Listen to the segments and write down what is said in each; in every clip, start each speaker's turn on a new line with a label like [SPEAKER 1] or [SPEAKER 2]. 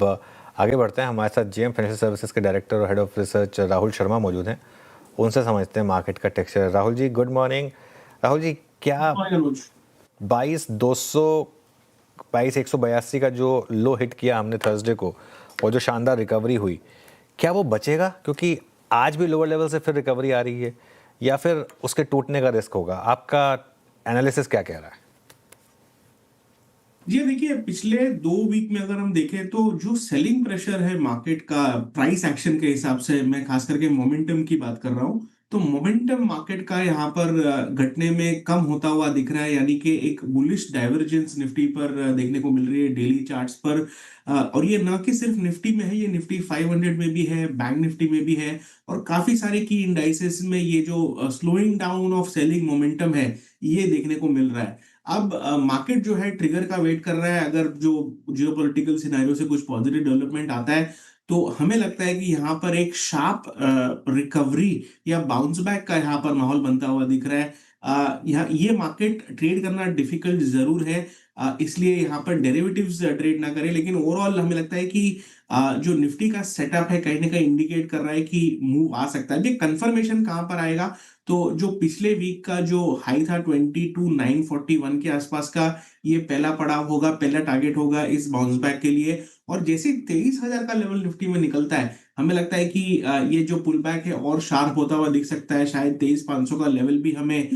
[SPEAKER 1] अब आगे बढ़ते हैं। हमारे साथ जेएम फाइनेंशियल सर्विसेज के डायरेक्टर और head of research Rahul Sharma मौजूद हैं। उनसे समझते हैं मार्केट का texture. Rahul ji, good morning. Rahul ji, क्या 22,182 का जो लो हिट किया हमने थर्सडे को और जो शानदार रिकवरी हुई, क्या वो बचेगा? क्योंकि आज भी लोअर लेवल से फिर रिकवरी आ रही है, या फिर उसके टूटने का रिस्क होगा? आपका एनालिसिस क्या कह रहा है?
[SPEAKER 2] जी देखिए, पिछले 2 वीक में अगर हम देखें तो जो सेलिंग प्रेशर है मार्केट का प्राइस एक्शन के हिसाब से, मैं खास करके मोमेंटम की बात कर रहा हूं, तो मोमेंटम मार्केट का यहाँ पर घटने में कम होता हुआ दिख रहा है। यानी कि एक बुलिश डाइवर्जेंस निफ्टी पर देखने को मिल रही है डेली चार्ट्स पर। और ये ना कि सिर्फ निफ्टी में है, ये निफ्टी 500 में भी है, बैंक निफ्टी में भी है, और काफी सारे की इंडाइसेस में ये जो slowing down of selling momentum है, ये देखने को मिल रहा है। अब मार्केट जो है ट्रिगर का वेट कर रहा है। अगर जो जियोपॉलिटिकल सिनेरियो से कुछ पॉजिटिव डेवलपमेंट आता है तो हमें लगता है कि यहाँ पर एक शार्प रिकवरी या बाउंस बैक का यहाँ पर माहौल बनता हुआ दिख रहा है। यहाँ ये मार्केट ट्रेड करना डिफिकल्ट जरूर है, इसलिए यहाँ पर डेरिवेटिव्स ट्रेड ना करें। लेकिन ओवरऑल हमें लगता है कि जो निफ्टी का सेटअप है कहीं ना कहीं इंडिकेट कर रहा है कि मूव आ सकता है। ये कंफर्मेशन कहाँ पर आएगा? तो जो पिछले वीक का जो हाई था 22,941 के आसपास का, ये पहला पड़ाव होगा, पहला टारगेट होगा इस बाउंस बैक के लिए। और जैसे 23,000 का लेवल निफ्टी में निकलता है, हमें लगता है कि ये जो पुल बैक है और शार्प होता हुआ दिख सकता है। शायद 23,500 का लेवल भी हमें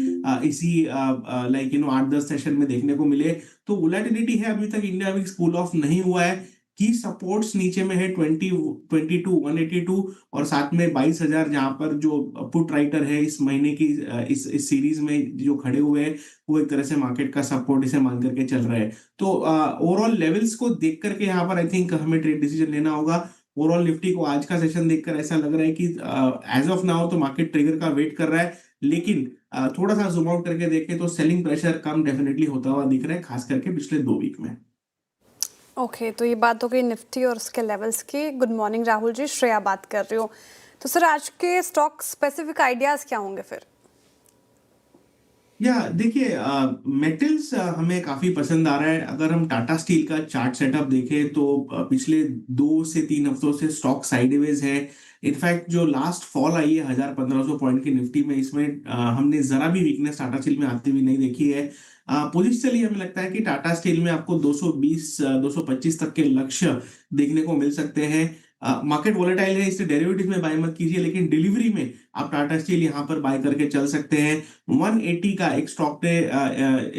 [SPEAKER 2] इसी 8-10 सेशन में देखने को मिले। तो वोलेटिलिटी है, अभी तक इंडिया वीक कूल ऑफ नहीं हुआ है। की सपोर्ट्स नीचे में है 22,182 और साथ में 22,000, जहां पर जो पुट राइटर है इस महीने की इस सीरीज में जो खड़े हुए हैं, वो एक तरह से मार्केट का सपोर्ट इसे मान करके चल रहे हैं। तो ओवरऑल लेवल्स को देख करके यहाँ पर आई थिंक हमें ट्रेड डिसीजन लेना होगा। ओवरऑल निफ्टी को आज का सेशन देखकर ऐसा लग रहा है कि एज ऑफ नाउ तो मार्केट ट्रिगर का वेट कर रहा है। लेकिन थोड़ा सा जूम आउट करके देखें तो सेलिंग प्रेशर कम डेफिनेटली होता हुआ दिख रहा है, खास करके पिछले 2 वीक में।
[SPEAKER 3] ओके, तो ये बात हो गई निफ्टी और उसके लेवल्स की। गुड मॉर्निंग राहुल जी, श्रेया बात कर रही हूँ। तो सर, आज के स्टॉक स्पेसिफिक आइडियाज क्या होंगे फिर?
[SPEAKER 2] या देखिए, मेटल्स हमें काफी पसंद आ रहा है। अगर हम टाटा स्टील का चार्ट सेटअप देखें तो पिछले 2 से 3 हफ्तों से स्टॉक साइडवेज है। इनफैक्ट जो लास्ट फॉल आई है 1,500 पॉइंट की निफ्टी में, इसमें हमने जरा भी वीकनेस टाटा स्टील में आती हुई नहीं देखी है। पोजिशनली हमें लगता है कि टाटा स्टील में आपको 220 225 तक के लक्ष्य देखने को मिल सकते हैं। मार्केट वोलेटाइल है, इसलिए डेरिवेटिव में बाय मत कीजिए, लेकिन डिलीवरी में आप टाटा स्टील यहाँ पर बाय करके चल सकते हैं। 180 का एक स्टॉक ने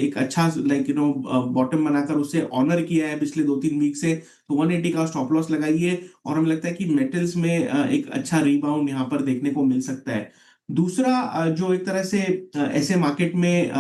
[SPEAKER 2] एक अच्छा बॉटम बनाकर उसे ऑनर किया है पिछले 2-3 वीक से। तो 180 का स्टॉप लॉस लगाइए, और हमें लगता है कि मेटल्स में एक अच्छा रिबाउंड यहाँ पर देखने को मिल सकता है। दूसरा जो एक तरह से ऐसे मार्केट में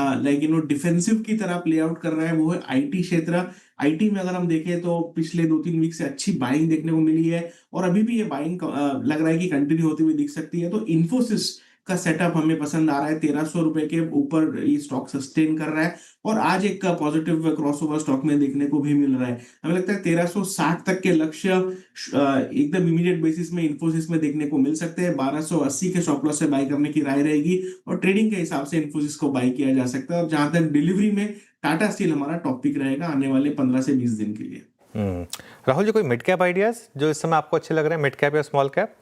[SPEAKER 2] डिफेंसिव की तरह प्ले आउट कर रहा है, वो है आईटी क्षेत्र। आईटी में अगर हम देखें तो पिछले 2-3 वीक से अच्छी बाइंग देखने को मिली है, और अभी भी ये बाइंग लग रहा है कि कंटिन्यू होती हुई दिख सकती है। तो इन्फोसिस का सेटअप हमें पसंद आ रहा है। 1,300 रुपए के ऊपर ये स्टॉक सस्टेन कर रहा है, और आज एक पॉजिटिव क्रॉसओवर स्टॉक में देखने को भी मिल रहा है। हमें लगता है 1,360 तक के लक्ष्य एकदम इमीडिएट बेसिस में इन्फोसिस में देखने को मिल सकते हैं। 1,280 के स्टॉप लॉस से बाय करने की राय रहेगी, और ट्रेडिंग के हिसाब से इन्फोसिस को बाय किया जा सकता है। और जहां तक डिलीवरी में, टाटा स्टील हमारा टॉप पिक रहेगा आने वाले 15 से 20 दिन के लिए।
[SPEAKER 1] राहुल जी, कोई मिड कैप आइडियाज जो इस समय आपको अच्छे लग रहे हैं, मिड कैप या स्मॉल कैप?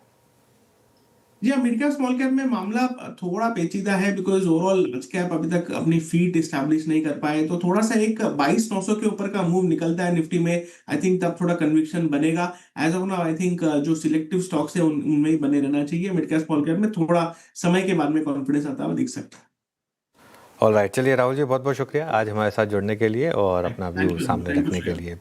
[SPEAKER 2] जी हाँ, मिड कैप स्मॉल कैप में मामला थोड़ा पेचीदा है, बिकॉज ओवरऑल मिड कैप अभी तक अपनी फीट एस्टैब्लिश नहीं कर पाए। तो थोड़ा सा एक 22,900 के ऊपर का मूव निकलता है निफ्टी में, आई थिंक तब थोड़ा कन्विक्शन बनेगा। As of now I think जो सिलेक्टिव स्टॉक्स है उनमें ही बने रहना चाहिए। मिड कैप स्मॉल कैप में थोड़ा समय के बाद में कॉन्फिडेंस आता हुआ दिख सकता है।
[SPEAKER 1] ऑलराइट, चलिए राहुल जी, बहुत बहुत शुक्रिया आज हमारे साथ जुड़ने के लिए और अपना
[SPEAKER 2] थैंक
[SPEAKER 1] व्यू
[SPEAKER 2] यू,
[SPEAKER 1] सामने
[SPEAKER 2] थैंक यू
[SPEAKER 1] रखने के
[SPEAKER 2] श्रेया।
[SPEAKER 1] लिए।